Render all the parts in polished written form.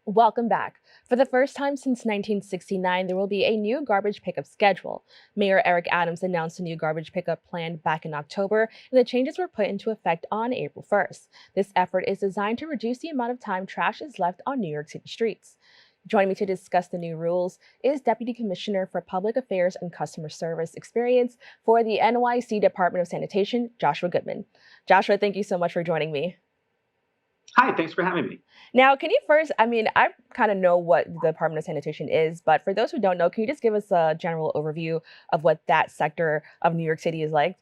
Welcome back. For the first time since 1969, there will be a new garbage pickup schedule. Mayor Eric Adams announced a new garbage pickup plan back in October, and the changes were put into effect on April 1st. This effort is designed to reduce the amount of time trash is left on New York City streets. Joining me to discuss the new rules is Deputy Commissioner for Public Affairs and Customer Service Experience for the NYC Department of Sanitation, Joshua Goodman. Joshua, thank you so much for joining me. Hi, thanks for having me. Now, can you first, I kind of know what the Department of Sanitation is, but for those who don't know, can you just give us a general overview of what that sector of New York City is like?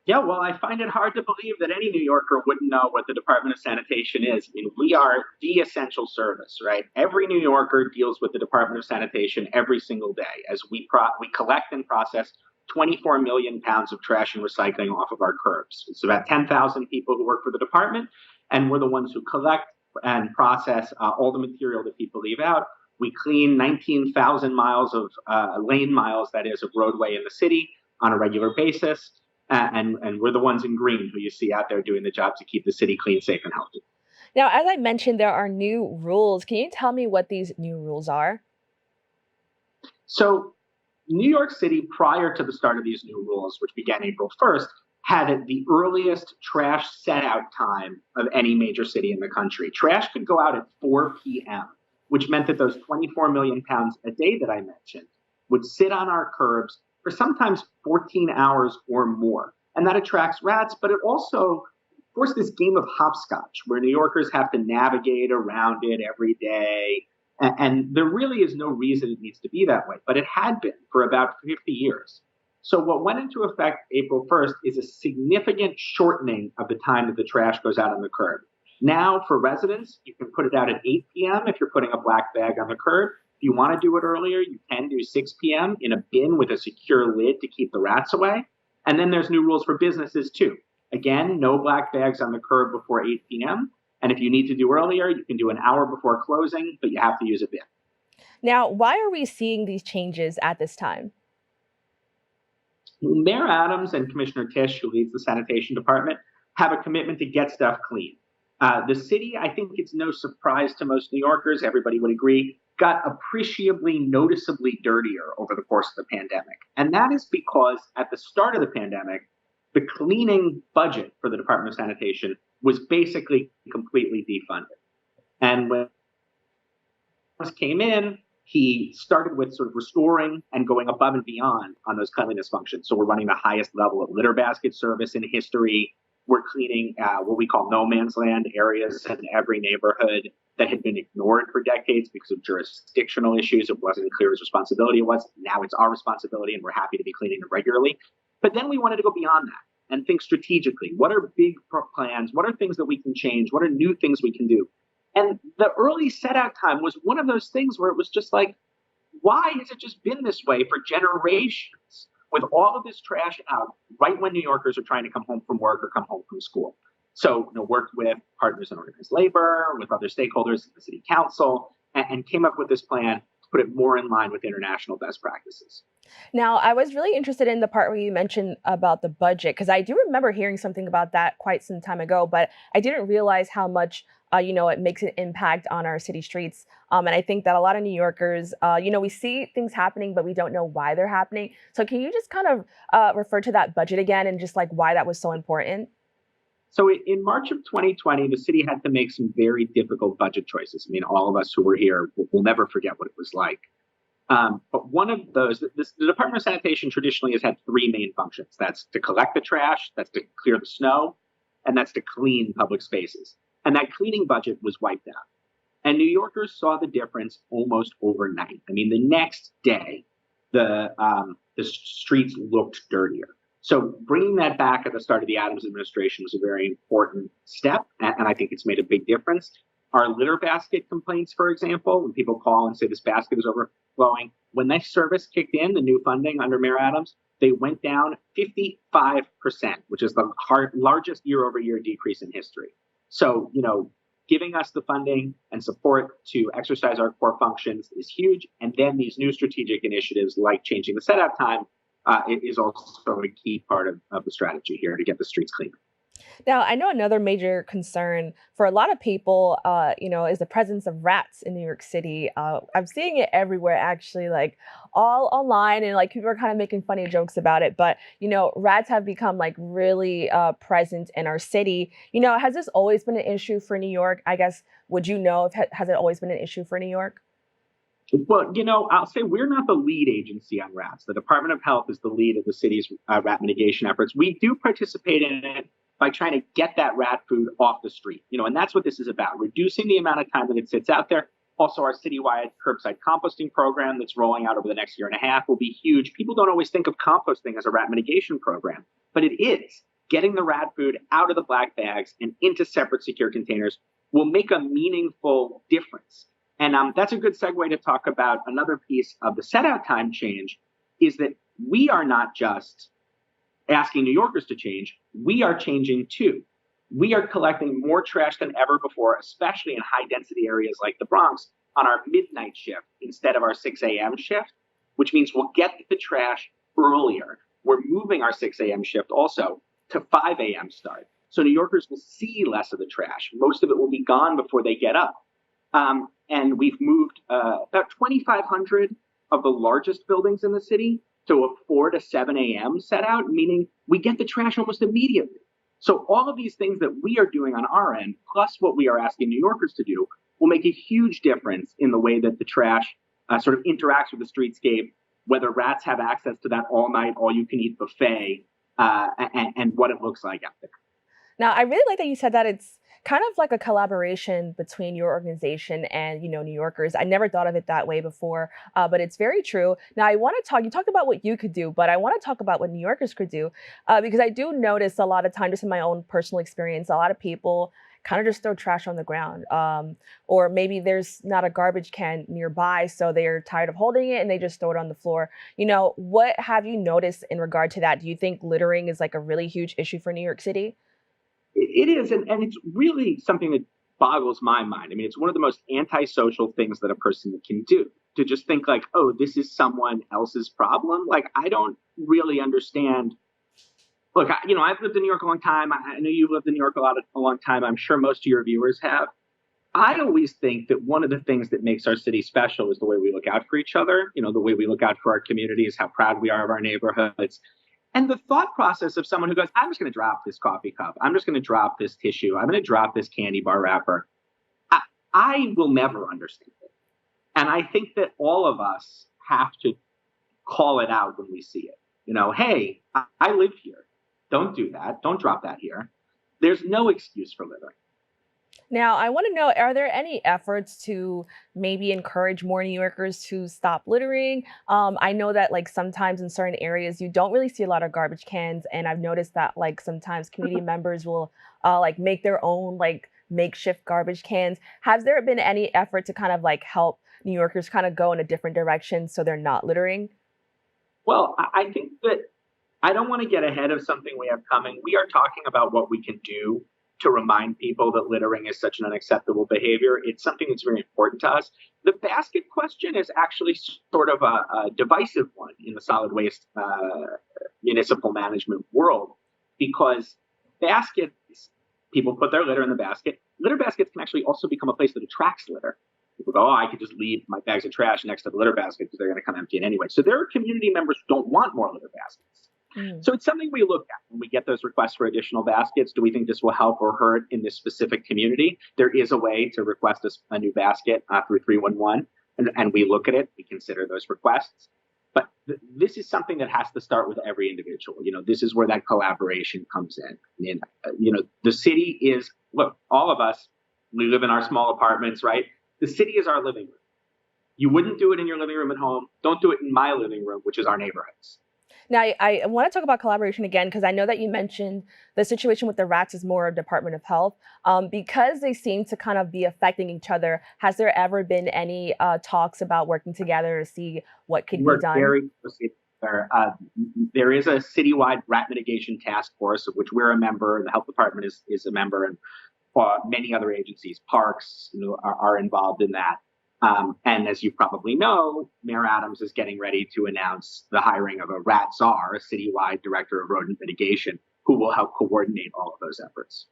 Yeah, well, I find it hard to believe that any New Yorker wouldn't know what the Department of Sanitation is. I mean, we are the essential service, right? Every New Yorker deals with the Department of Sanitation every single day as we collect and process 24 million pounds of trash and recycling off of our curbs. It's about 10,000 people who work for the department, and we're the ones who collect and process all the material that people leave out. We clean 19,000 miles of lane miles, that is, of roadway in the city on a regular basis. And we're the ones in green who you see out there doing the job to keep the city clean, safe, and healthy. Now, as I mentioned, there are new rules. Can you tell me what these new rules are? So New York City, prior to the start of these new rules, which began April 1st, had the earliest trash set out time of any major city in the country. Trash could go out at 4 p.m., which meant that those 24 million pounds a day that I mentioned would sit on our curbs for sometimes 14 hours or more. And that attracts rats, but it also forced this game of hopscotch where New Yorkers have to navigate around it every day. And there really is no reason it needs to be that way, but it had been for about 50 years. So what went into effect April 1st is a significant shortening of the time that the trash goes out on the curb. Now, for residents, you can put it out at 8 p.m. if you're putting a black bag on the curb. If you want to do it earlier, you can do 6 p.m. in a bin with a secure lid to keep the rats away. And then there's new rules for businesses, too. Again, no black bags on the curb before 8 p.m. And if you need to do earlier, you can do an hour before closing, but you have to use a bin. Now, why are we seeing these changes at this time? Mayor Adams and Commissioner Tisch, who leads the sanitation department, have a commitment to get stuff clean. The city, I think it's no surprise to most New Yorkers, everybody would agree, got appreciably, noticeably dirtier over the course of the pandemic. And that is because at the start of the pandemic, the cleaning budget for the Department of Sanitation was basically completely defunded. And when this came in, he started with sort of restoring and going above and beyond on those cleanliness functions. So we're running the highest level of litter basket service in history. We're cleaning what we call no man's land areas in every neighborhood that had been ignored for decades because of jurisdictional issues. It wasn't clear whose responsibility it was. Now it's our responsibility, and we're happy to be cleaning it regularly. But then we wanted to go beyond that and think strategically. What are big plans? What are things that we can change? What are new things we can do? And the early set out time was one of those things where it was just like, why has it just been this way for generations with all of this trash out right when New Yorkers are trying to come home from work or come home from school? So, worked with partners in organized labor, with other stakeholders, the city council, and came up with this plan to put it more in line with international best practices. Now, I was really interested in the part where you mentioned about the budget, because I do remember hearing something about that quite some time ago, but I didn't realize how much, it makes an impact on our city streets. And I think that a lot of New Yorkers, we see things happening, but we don't know why they're happening. So can you just kind of refer to that budget again and just like why that was so important? So in March of 2020, the city had to make some very difficult budget choices. I mean, all of us who were here will never forget what it was like. But one of those, the Department of Sanitation traditionally has had three main functions. That's to collect the trash, that's to clear the snow, and that's to clean public spaces. And that cleaning budget was wiped out. And New Yorkers saw the difference almost overnight. I mean, the next day, the streets looked dirtier. So bringing that back at the start of the Adams administration was a very important step, and I think it's made a big difference. Our litter basket complaints, for example, when people call and say this basket is overflowing, when that service kicked in, the new funding under Mayor Adams, they went down 55%, which is the largest year-over-year decrease in history. So, giving us the funding and support to exercise our core functions is huge. And then these new strategic initiatives like changing the set-out time is also a key part of the strategy here to get the streets clean. Now, I know another major concern for a lot of people, is the presence of rats in New York City. I'm seeing it everywhere, actually, like all online, and like people are kind of making funny jokes about it. But rats have become like really present in our city. Has this always been an issue for New York? I guess would you know if has it always been an issue for New York? Well, I'll say we're not the lead agency on rats. The Department of Health is the lead of the city's rat mitigation efforts. We do participate in it by trying to get that rat food off the street, and that's what this is about, reducing the amount of time that it sits out there. Also, our citywide curbside composting program that's rolling out over the next year and a half will be huge. People don't always think of composting as a rat mitigation program, but it is. Getting the rat food out of the black bags and into separate secure containers will make a meaningful difference. And that's a good segue to talk about another piece of the set out time change is that we are not just asking New Yorkers to change, we are changing too. We are collecting more trash than ever before, especially in high density areas like the Bronx, on our midnight shift instead of our 6 a.m. shift, which means we'll get the trash earlier. We're moving our 6 a.m. shift also to 5 a.m. start. So New Yorkers will see less of the trash. Most of it will be gone before they get up. And we've moved about 2,500 of the largest buildings in the city to a 4 to 7 a.m. set out, meaning we get the trash almost immediately. So all of these things that we are doing on our end, plus what we are asking New Yorkers to do, will make a huge difference in the way that the trash sort of interacts with the streetscape, whether rats have access to that all night, all you can eat buffet, and what it looks like out there. Now, I really like that you said that it's kind of like a collaboration between your organization and, New Yorkers. I never thought of it that way before, but it's very true. Now, I want to talk, you talked about what you could do, but I want to talk about what New Yorkers could do, because I do notice a lot of time, just in my own personal experience, a lot of people kind of just throw trash on the ground. Or maybe there's not a garbage can nearby, so they're tired of holding it and they just throw it on the floor. What have you noticed in regard to that? Do you think littering is like a really huge issue for New York City? It is, and it's really something that boggles my mind. I mean, it's one of the most antisocial things that a person can do to just think like, oh, this is someone else's problem. Like, I don't really understand. Look, I've lived in New York a long time. I know you've lived in New York a long time. I'm sure most of your viewers have. I always think that one of the things that makes our city special is the way we look out for each other. The way we look out for our communities, how proud we are of our neighborhoods. And the thought process of someone who goes, I'm just going to drop this coffee cup. I'm just going to drop this tissue. I'm going to drop this candy bar wrapper. I will never understand it. And I think that all of us have to call it out when we see it. Hey, I live here. Don't do that. Don't drop that here. There's no excuse for littering. Now, I want to know, are there any efforts to maybe encourage more New Yorkers to stop littering? I know that like sometimes in certain areas you don't really see a lot of garbage cans, and I've noticed that like sometimes community members will like make their own like makeshift garbage cans. Has there been any effort to kind of like help New Yorkers kind of go in a different direction so they're not littering? Well, I think that I don't want to get ahead of something we have coming. We are talking about what we can do to remind people that littering is such an unacceptable behavior. It's something that's very important to us. The basket question is actually sort of a divisive one in the solid waste municipal management world, because baskets, people put their litter in the basket. Litter baskets can actually also become a place that attracts litter. People go, oh, I could just leave my bags of trash next to the litter basket because they're going to come empty it anyway. So there are community members who don't want more litter baskets. So it's something we look at when we get those requests for additional baskets. Do we think this will help or hurt in this specific community? There is a way to request a new basket through 311, and we look at it. We consider those requests. But this is something that has to start with every individual. This is where that collaboration comes in. The city is, look, all of us, we live in our small apartments, right? The city is our living room. You wouldn't do it in your living room at home. Don't do it in my living room, which is our neighborhoods. Now, I want to talk about collaboration again, because I know that you mentioned the situation with the rats is more Department of Health. Because they seem to kind of be affecting each other, has there ever been any talks about working together to see what could be done? Very closely together. There is a citywide rat mitigation task force of which we're a member. The health department is a member, and many other agencies, parks, are involved in that. And as you probably know, Mayor Adams is getting ready to announce the hiring of a rat czar, a citywide director of rodent mitigation. who will help coordinate all of those efforts.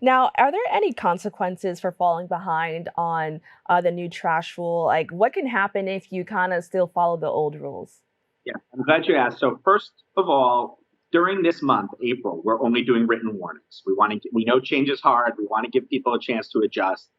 Now, are there any consequences for falling behind on the new trash rule? Like, what can happen if you kind of still follow the old rules? Yeah, I'm glad you asked. So first of all, during this month, April, we're only doing written warnings. We know change is hard. We want to give people a chance to adjust.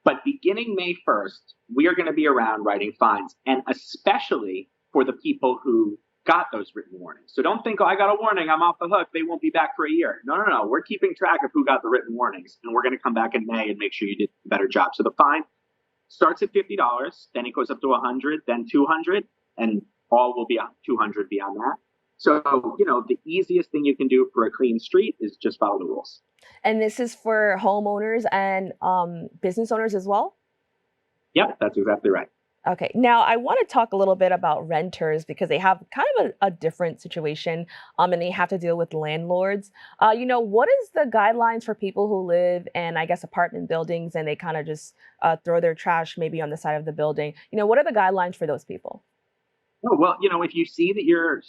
But beginning May 1st, we are going to be around writing fines, and especially for the people who got those written warnings. So don't think, oh, I got a warning, I'm off the hook, they won't be back for a year. No, no, no. We're keeping track of who got the written warnings, and we're going to come back in May and make sure you did a better job. So the fine starts at $50, then it goes up to $100, then $200, and all will be $200 beyond that. So, the easiest thing you can do for a clean street is just follow the rules. And this is for homeowners and business owners as well? Yep, that's exactly right. Okay, now I want to talk a little bit about renters because they have kind of a different situation, and they have to deal with landlords. What is the guidelines for people who live in, I guess, apartment buildings and they kind of just throw their trash maybe on the side of the building? What are the guidelines for those people? Oh, well, if you see that your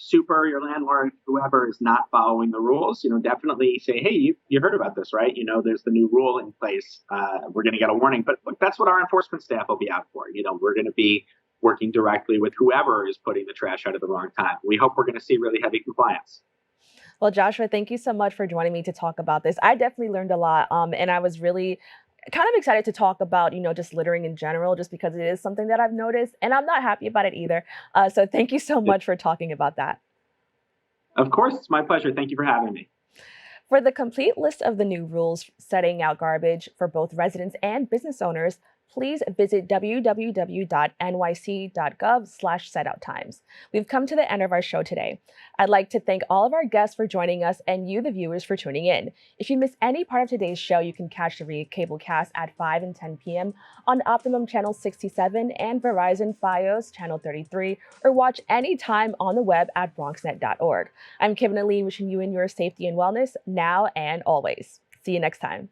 landlord, whoever is not following the rules, definitely say, hey, you heard about this, right? There's the new rule in place. We're going to get a warning. But look, that's what our enforcement staff will be out for. We're going to be working directly with whoever is putting the trash out at the wrong time. We hope we're going to see really heavy compliance. Well, Joshua, thank you so much for joining me to talk about this. I definitely learned a lot, and I was really kind of excited to talk about, just littering in general, just because it is something that I've noticed, and I'm not happy about it either. So thank you so much for talking about that. Of course, it's my pleasure. Thank you for having me. For the complete list of the new rules setting out garbage for both residents and business owners, please visit www.nyc.gov/setouttimes. We've come to the end of our show today. I'd like to thank all of our guests for joining us and you, the viewers, for tuning in. If you missed any part of today's show, you can catch the cablecast at 5 and 10 p.m. on Optimum Channel 67 and Verizon Fios Channel 33, or watch anytime on the web at bronxnet.org. I'm Kibin Alleyne, wishing you and your safety and wellness now and always. See you next time.